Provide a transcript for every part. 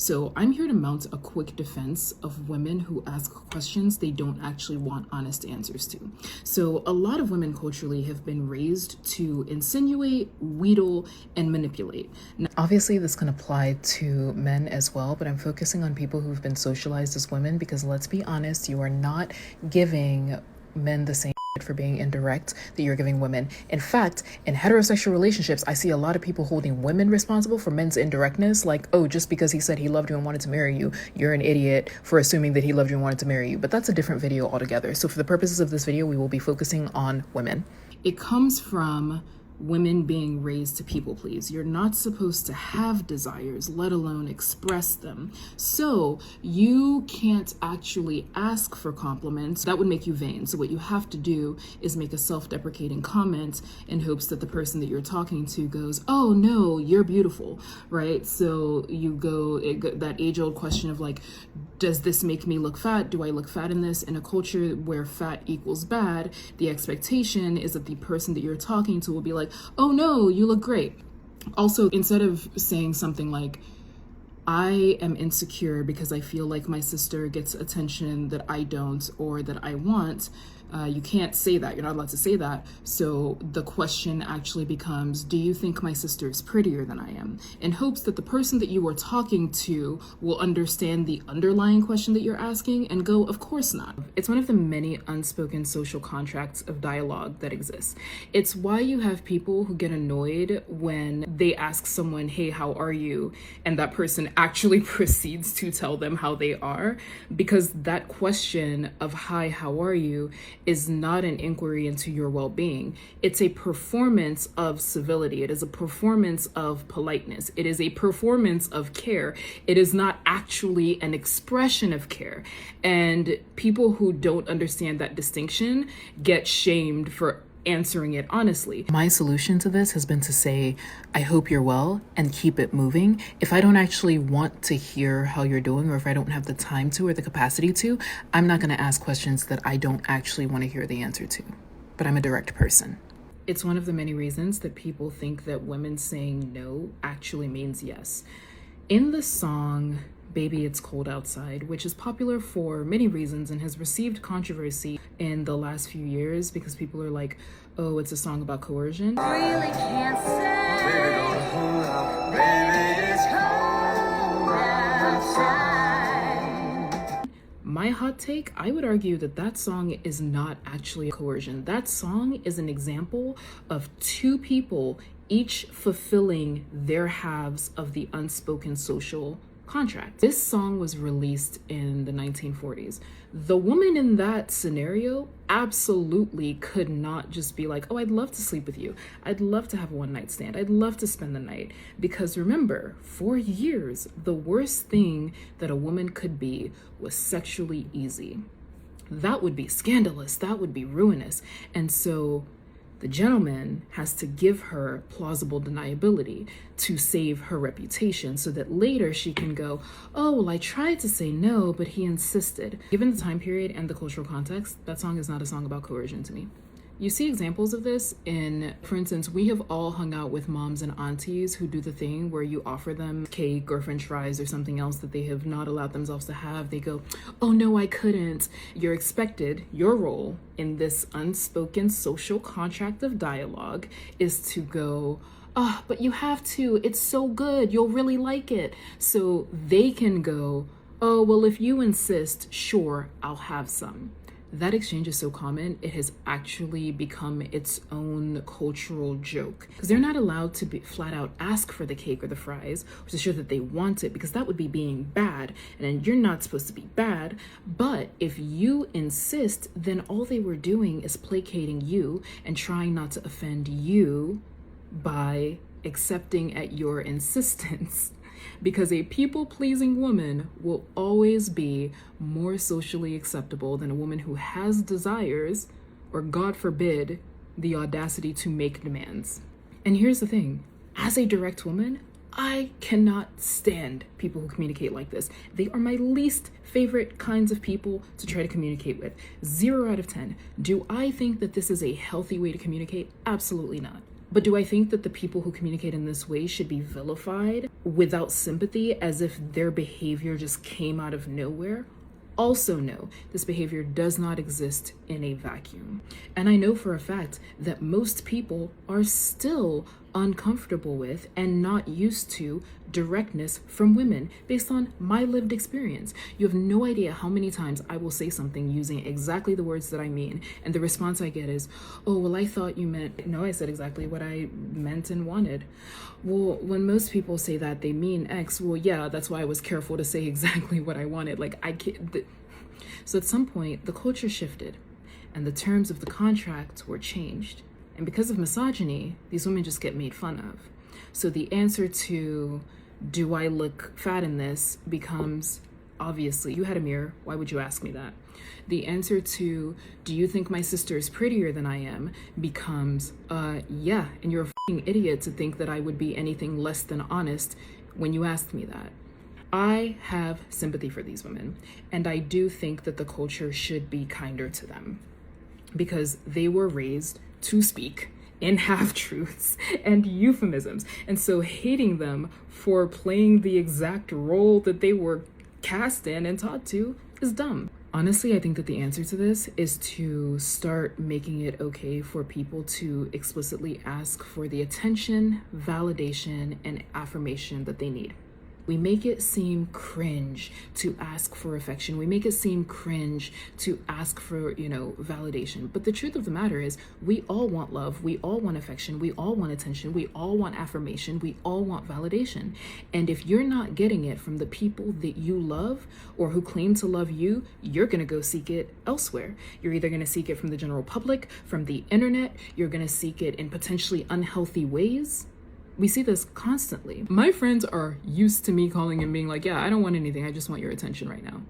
So I'm here to mount a quick defense of women who ask questions they don't actually want honest answers to. So a lot of women culturally have been raised to insinuate, wheedle, and manipulate. Now, obviously, this can apply to men as well, but I'm focusing on people who've been socialized as women because let's be honest, you are not giving men the same for being indirect that you're giving women. In fact, in heterosexual relationships, I see a lot of people holding women responsible for men's indirectness, like, oh, just because he said he loved you and wanted to marry you, you're an idiot for assuming that he loved you and wanted to marry you. But that's a different video altogether. So for the purposes of this video, we will be focusing on women. It comes from women being raised to people please. You're not supposed to have desires, let alone express them. So you can't actually ask for compliments. That would make you vain. So what you have to do is make a self-deprecating comment in hopes that the person that you're talking to goes, oh no, you're beautiful, right? So you go, that age-old question of like, does this make me look fat? Do I look fat in this? In a culture where fat equals bad, the expectation is that the person that you're talking to will be like, oh no, you look great. Also, instead of saying something like, I am insecure because I feel like my sister gets attention that I don't or that I want, you can't say that. You're not allowed to say that. So the question actually becomes, do you think my sister is prettier than I am? In hopes that the person that you are talking to will understand the underlying question that you're asking and go, of course not. It's one of the many unspoken social contracts of dialogue that exists. It's why you have people who get annoyed when they ask someone, hey, how are you? And that person actually proceeds to tell them how they are, because that question of hi, how are you is not an inquiry into your well-being. It's a performance of civility. It is a performance of politeness. It is a performance of care. It is not actually an expression of care. And people who don't understand that distinction get shamed for answering it honestly. My solution to this has been to say, I hope you're well, and keep it moving. If I don't actually want to hear how you're doing, or if I don't have the time to or the capacity to, I'm not going to ask questions that I don't actually want to hear the answer to. But I'm a direct person. It's one of the many reasons that people think that women saying no actually means yes. In the song Baby It's Cold Outside, which is popular for many reasons and has received controversy in the last few years because people are like, oh, it's a song about coercion. Really can't say. Baby, it's cold outside. My hot take, I would argue that that song is not actually coercion. That song is an example of two people each fulfilling their halves of the unspoken social contract. This song was released in the 1940s. The woman in that scenario absolutely could not just be like, oh, I'd love to sleep with you. I'd love to have a one-night stand. I'd love to spend the night. Because remember, for years, the worst thing that a woman could be was sexually easy. That would be scandalous. That would be ruinous. And so the gentleman has to give her plausible deniability to save her reputation so that later she can go, oh, well, I tried to say no, but he insisted. Given the time period and the cultural context, that song is not a song about coercion to me. You see examples of this in, for instance, we have all hung out with moms and aunties who do the thing where you offer them cake or french fries or something else that they have not allowed themselves to have. They go, oh no, I couldn't. You're expected, your role in this unspoken social contract of dialogue is to go, oh, but you have to, it's so good, you'll really like it. So they can go, oh, well, if you insist, sure, I'll have some. That exchange is so common, it has actually become its own cultural joke. Because they're not allowed to be flat out ask for the cake or the fries or to show that they want it, because that would be being bad. And then you're not supposed to be bad. But if you insist, then all they were doing is placating you and trying not to offend you by accepting at your insistence. Because a people-pleasing woman will always be more socially acceptable than a woman who has desires, or God forbid, the audacity to make demands. And here's the thing, as a direct woman, I cannot stand people who communicate like this. They are my least favorite kinds of people to try to communicate with. 0 out of 10. Do I think that this is a healthy way to communicate? Absolutely not. But do I think that the people who communicate in this way should be vilified without sympathy, as if their behavior just came out of nowhere? Also, no, this behavior does not exist in a vacuum. And I know for a fact that most people are still uncomfortable with and not used to directness from women based on my lived experience. You have no idea how many times I will say something using exactly the words that I mean, and the response I get is, oh, well, I thought you meant, no, I said exactly what I meant and wanted. Well, when most people say that they mean X, well, yeah, that's why I was careful to say exactly what I wanted. Like, I can't. So at some point, the culture shifted and the terms of the contract were changed. And because of misogyny, these women just get made fun of. So the answer to, do I look fat in this, becomes, obviously, you had a mirror, why would you ask me that? The answer to, do you think my sister is prettier than I am, becomes, yeah, and you're a fucking idiot to think that I would be anything less than honest when you asked me that. I have sympathy for these women, and I do think that the culture should be kinder to them because they were raised to speak in half-truths and euphemisms. And so hating them for playing the exact role that they were cast in and taught to is dumb. Honestly, I think that the answer to this is to start making it okay for people to explicitly ask for the attention, validation, and affirmation that they need. We make it seem cringe to ask for affection. We make it seem cringe to ask for, validation. But the truth of the matter is, we all want love. We all want affection. We all want attention. We all want affirmation. We all want validation. And if you're not getting it from the people that you love or who claim to love you, you're going to go seek it elsewhere. You're either going to seek it from the general public, from the internet. You're going to seek it in potentially unhealthy ways. We see this constantly. My friends are used to me calling and being like, yeah, I don't want anything. I just want your attention right now.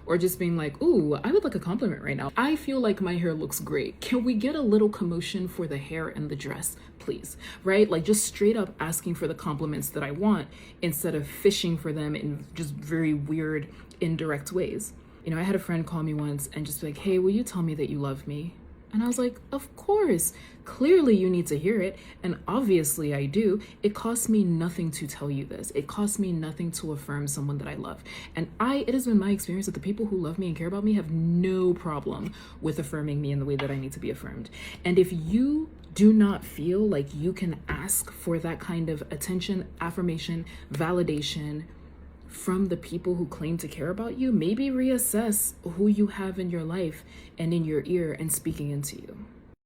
Or just being like, ooh, I would like a compliment right now. I feel like my hair looks great. Can we get a little commotion for the hair and the dress, please? Right? Like just straight up asking for the compliments that I want instead of fishing for them in just very weird, indirect ways. I had a friend call me once and just be like, hey, will you tell me that you love me? And I was like, of course, clearly you need to hear it. And obviously I do. It costs me nothing to tell you this. It costs me nothing to affirm someone that I love. And it has been my experience that the people who love me and care about me have no problem with affirming me in the way that I need to be affirmed. And if you do not feel like you can ask for that kind of attention, affirmation, validation from the people who claim to care about you, maybe reassess who you have in your life and in your ear and speaking into you.